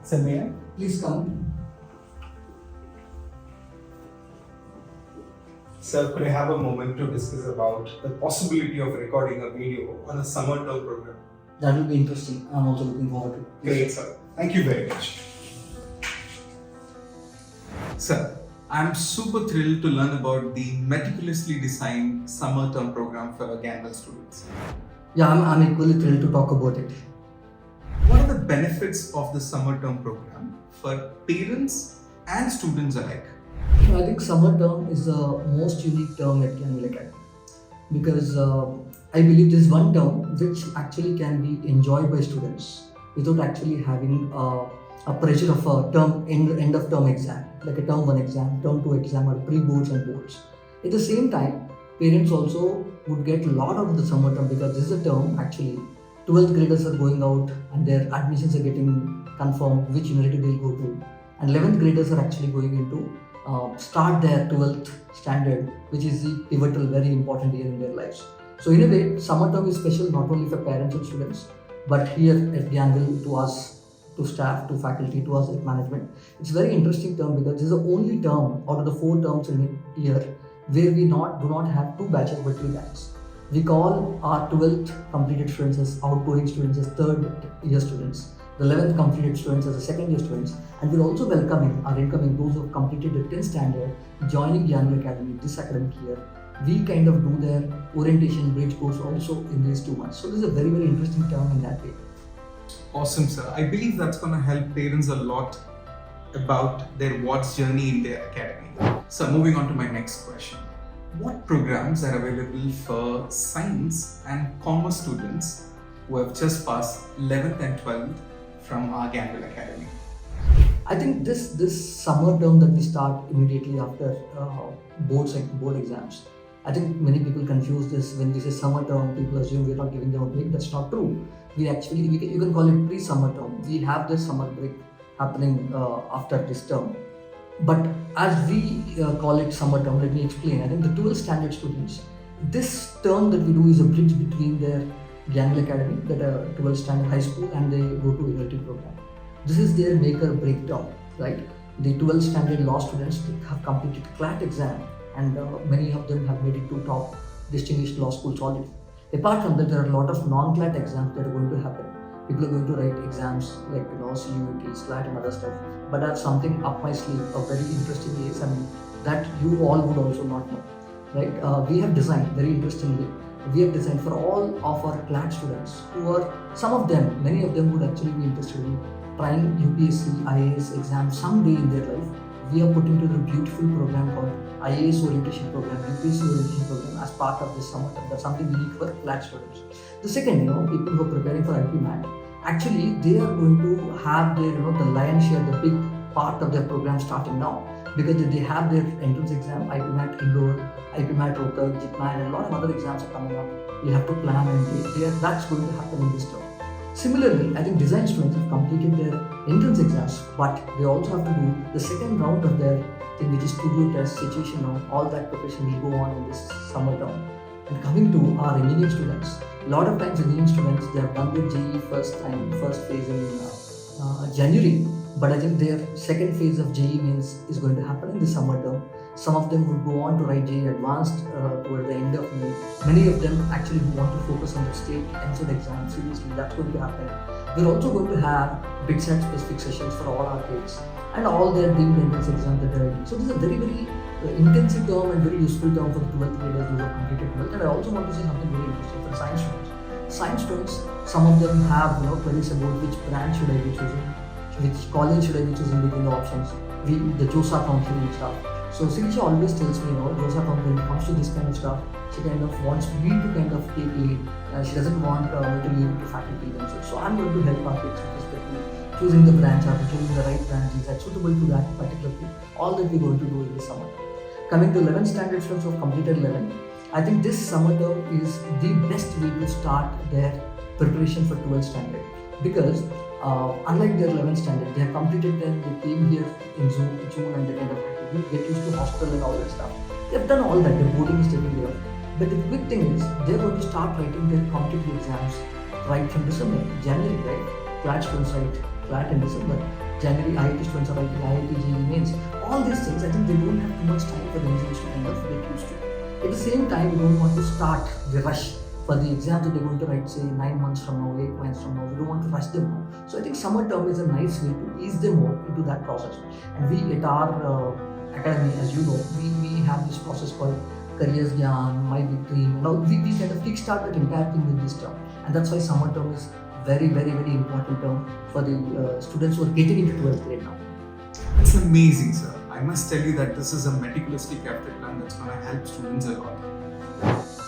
Sir, may I? Please come. Sir, could I have a moment to discuss about the possibility of recording a video on a summer term program? That will be interesting. I'm also looking forward to it. Great, sir. Thank you very much. Sir, I'm super thrilled to learn about the meticulously designed summer term program for Gyanville students. Yeah, I'm equally thrilled to talk about it. What are the benefits of the summer term program for parents and students alike? I think summer term is the most unique term at Gyanville Academy because I believe this is one term which actually can be enjoyed by students without actually having a pressure of a term end of term exam, like a term 1 exam, term 2 exam, or pre-boards and boards. At the same time, parents also would get a lot out of the summer term because this is a term actually 12th graders are going out and their admissions are getting confirmed which university they'll go to, and 11th graders are actually going into start their 12th standard, which is the pivotal, very important year in their lives. So in a way, summer term is special not only for parents and students, but here at Gyanville, to us, to staff, to faculty, to us at management. It's a very interesting term because this is the only term out of the 4 terms in a year where we do not have 2 batches but 3 batches. We call our 12th completed students as outgoing students, as 3rd year students, the 11th completed students as the 2nd year students, and we're also welcoming our incoming those who have completed the 10th standard joining Gyanville Academy this academic year. We kind of do their orientation bridge course also in these 2 months. So this is a very, very interesting term in that way. Awesome, sir. I believe that's going to help parents a lot about their what's journey in their academy. So moving on to my next question. What programs are available for science and commerce students who have just passed 11th and 12th from our Gyanville Academy? I think this summer term that we start immediately after board exams. I think many people confuse this. When we say summer term, people assume we're not giving them a break. That's not true. You can call it pre-summer term. We have this summer break happening after this term. But as we call it summer term, let me explain. I think the 12th standard students, this term that we do is a bridge between their Gyanville Academy, that are 12th standard high school, and they go to university program. This is their make or break term, right? The 12th standard law students have completed Clat exam, and many of them have made it to top distinguished law schools already. Apart from that, there are a lot of non-Clat exams that are going to happen. People are going to write exams like CUT, Clat and other stuff. But I have something up my sleeve, a very interesting case, and that you all would also not know, right? We have designed, very interestingly, we have designed for all of our Clat students who are, many of them would actually be interested in trying UPSC, IAS exams someday in their life. We are putting together a beautiful program called IAS orientation program, UPSC orientation program as part of this summer term. That's something unique for Clat students. The second, people who are preparing for Ipmat, actually they are going to have their, the lion's share, the big part of their program starting now, because they have their entrance exam, Ipmat Indoor, Ipmat Rohtak, Ipmat, and a lot of other exams are coming up. You have to plan, and that's going to happen in this term. Similarly, I think design students have completed their entrance exams, but they also have to do the second round of their thing, which is studio test, situation round. All that preparation will go on in this summer term. And coming to our engineering students, a lot of times engineering students, they have done their JEE first phase in January, but I think their second phase of JEE means is going to happen in the summer term. Some of them will go on to write JEE Advanced toward the end of May. Many of them actually want to focus on the state MCET exam. Seriously, that's going to happen. We're also going to have BITSAT specific sessions for all our kids and all their deemed entrance exams that they're writing. So this is a very, very intensive term and very useful term for the 12th graders who have completed 12th. And I also want to say something very interesting for science students. Science students, some of them have queries about which branch should I be choosing, which college should I be choosing between the options, the JOSA counseling and stuff. So Sirisha always tells me, JOSA counseling, when it comes to this kind of stuff, she kind of wants me to kind of take lead. She doesn't want me to leave it to faculty themselves. So I'm going to help our kids with respect to choosing the branch, or choosing the right branch that's suitable to that particular field. All that we're going to do in this summer. Coming to 11th standard students who have completed 11, I think this summer term is the best way to start their preparation for 12th standard, because unlike their 11th standard, they have completed them, they came here in June and they kind of get used to hostel and all that stuff. They have done all that, their boarding is taken care of. But the big thing is, they're going to start writing their competitive exams right from December, January, right? Clat students write Clat in December. January, IIT students are writing Iit-Jee mains. All these things, I think they don't have too much time for the engineers to kind of get used to. At the same time, we don't want to start the rush for the exams that they're going to write, say, 9 months from now, 8 months from now. We don't want to rush them now. So I think summer term is a nice way to ease them more into that process. And we at our academy, as you know, we have this process called Careers Gyan, My Big Dream, and all. We kind of kickstart that entire thing with this term. And that's why summer term is very, very, very important term for the students who are getting into 12th grade now. It's amazing, sir. I must tell you that this is a meticulously crafted plan that's going to help students a lot.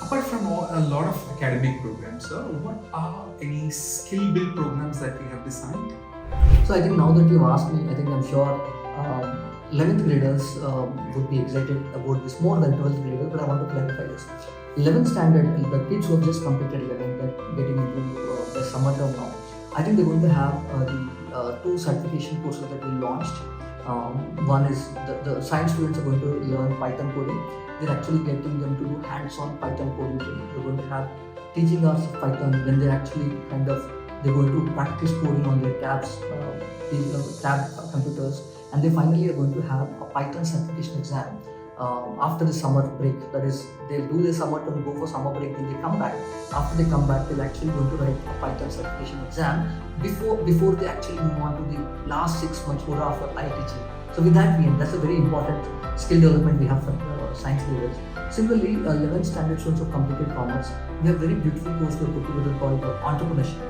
Apart from a lot of academic programs, sir, what are any skill build programs that we have designed? So I think now that you've asked me, I think I'm sure 11th graders would be excited about this more than 12th graders, but I want to clarify this. 11th standard, the kids who have just completed 11th, that getting into the summer term now, I think they're going to have the 2 certification courses that we launched. One is the science students are going to learn Python coding. They're actually getting them to do hands-on Python coding training. They're going to have teaching hours of Python when they're actually they're going to practice coding on their tabs, tab computers, and they finally are going to have a Python certification exam after the summer break. That is, they'll do their summer term, go for summer break, then they come back. After they come back, they're actually going to write a Python certification exam before they actually move on to the last 6 months or after Iit-Jee. So with that, that's a very important skill development we have for science leaders. Similarly, 11th standard students who have completed commerce, we have very beautiful course we have put together called entrepreneurship.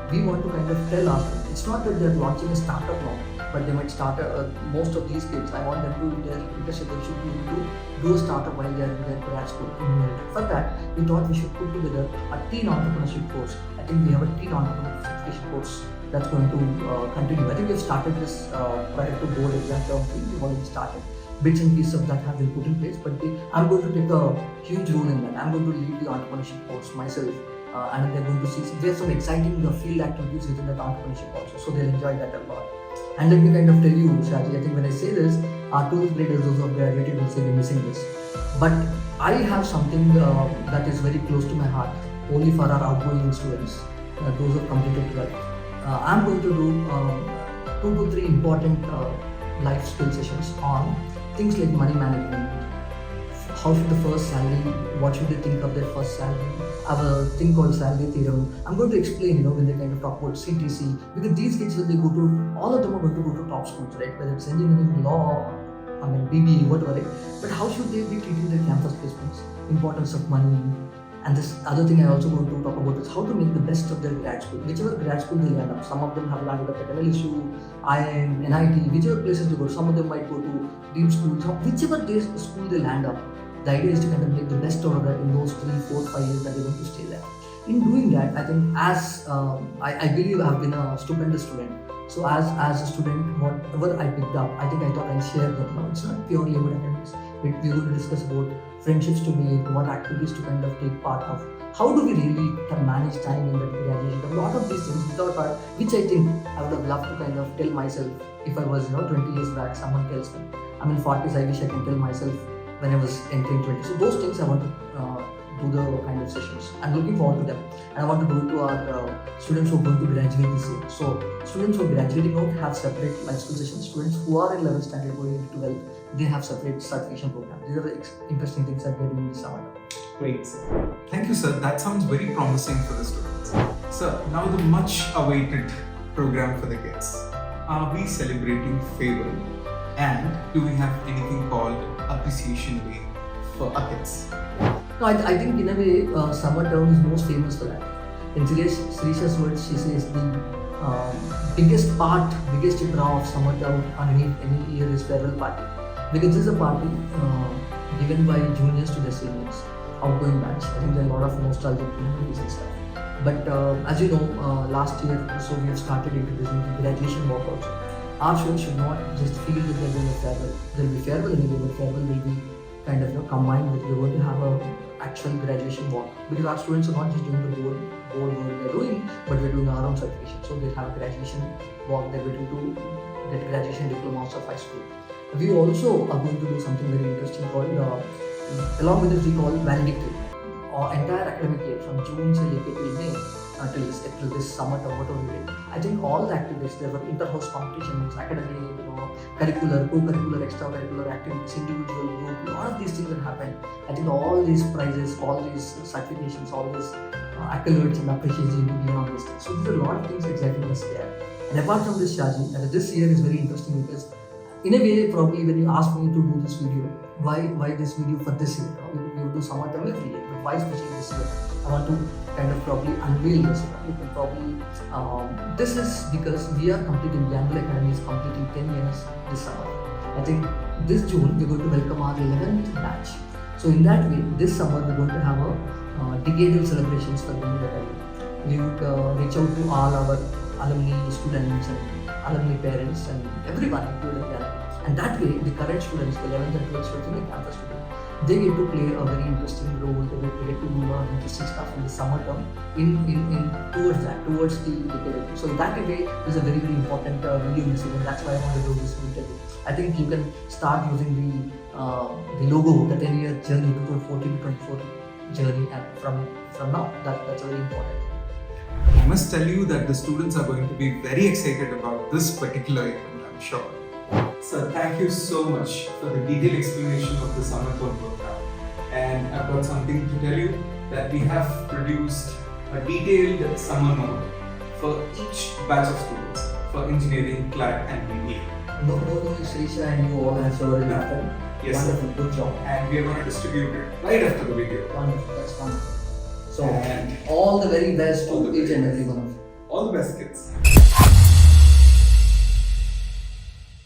We want to kind of tell our students, it's not that they're launching a startup now, but they might start most of these kids. I want them to, their interest, they should be able to do a startup while they're in their grad school. For that, we thought we should put together a teen entrepreneurship course. I think we have a teen entrepreneurship certification course that's going to continue. I think we've started this prior to board exam term 3. We've already started. Bits and pieces of that have been put in place, but I'm going to take a huge role in that. I'm going to lead the entrepreneurship course myself, and they're going to see there's some exciting field activities within that entrepreneurship also, so they'll enjoy that a lot. And let me kind of tell you, Shaji, I think when I say this, our 12th graders, those who have graduated, will say we're missing this. But I have something that is very close to my heart, only for our outgoing students, those who have completed 12th. I'm going to do 2 to 3 important life skill sessions on things like money management. How should the first salary, what should they think of their first salary? I have a thing called salary theorem. I'm going to explain, when they kind of talk about CTC, because these kids, when they go to, all of them are going to go to top schools, right? Whether it's engineering, law, BBA, whatever, right? But how should they be treating their campus placements? Importance of money. And this other thing I also want to talk about is how to make the best of their grad school. Whichever grad school they land up, some of them have landed up at LSU, IIM, NIT, whichever places they go. Some of them might go to deep schools. Whichever school they land up, the idea is to kind of make the best out of that in those 3, 4, 5 years that they're going to stay there. In doing that, I think as I believe I've been a stupendous student. So as a student, whatever I picked up, I think I thought I'll share them. No, it's not purely about academics. We're going to discuss about friendships to make, what activities to kind of take part of. How do we really manage time in that graduation? A lot of these things without part, which I think I would have loved to kind of tell myself if I was 20 years back. Someone tells me. I'm in 40s. I wish I can tell myself when I was entering 20. So those things I want to do the kind of sessions. I'm looking forward to them, and I want to do it to our students who are going to graduate this year. So students who are graduating out have separate life skill sessions. Students who are in 11th standard going into 12th, they have separate certification programs. These are the interesting things that we're doing this summer. Great, sir. Thank you, sir. That sounds very promising for the students. Sir, now the much awaited program for the kids. Are we celebrating farewell? And do we have anything called Appreciation Day for our kids? No, I think in a way, summer term is most famous for that. In Sirisha's words, she says the biggest draw of summer term on any year is farewell party. Because this is a party given by juniors to their seniors, outgoing batch. I think there are a lot of nostalgic memories and stuff. But as you know, last year, so we have started introducing the graduation walk also. Our students should not just feel that they're doing a farewell. There will be farewell anyway, but farewell will be kind of combined with, we're going to have a actual graduation walk, because our students are not just doing the board work they're doing, but we're doing our own certification. So they'll have a graduation walk, they're going to get graduation diplomas of high school. We also are going to do something very interesting called, along with this we call valedictory. Our entire academic year from June till April till May, April, this summer term, whatever we did. I think all the activities, there were inter-house competitions, academic, curricular, co-curricular, extracurricular activities, individual group, a lot of these things that happened. I think all these prizes, all these certifications, all these accolades and appreciations to be given on this thing. So there are a lot of things exactly was there. And apart from this, Shaji, this year is very interesting because in a way, probably when you asked me to do this video, why this video for this year? We will do summer term every year, but why especially this year? I want to kind of probably unveil this. You can probably this is because we are completing Gyanville Academy is completing 10 years this summer. I think this June we're going to welcome our 11th batch. So in that way, this summer we're going to have a decadal celebrations for Gyanville Academy. We would reach out to all our alumni, students, and alumni parents, and everyone including the alumni. And that way, the current students, the 11th and 12th students, the campus students, they get to play a very interesting role. They get to do interesting stuff in the summer term towards the decade. So that way is a very important video in this event. That's why I want to do this video. I think you can start using the logo, the 10-year journey, 2014 to 2040 journey, and from now. That's very important. I must tell you that the students are going to be very excited about this particular event, I'm sure. Sir, thank you so much for the detailed explanation of the summer term program. And I've got something to tell you that we have produced a detailed summer note for each batch of students for engineering, Clat and BBA. No, Srisha and you all have already done. Yes, wonderful, sir. good job. And we are going to distribute it right after the video. Wonderful, that's wonderful. So, And all the very best all to the each very and best. every one of you. All the best, kids.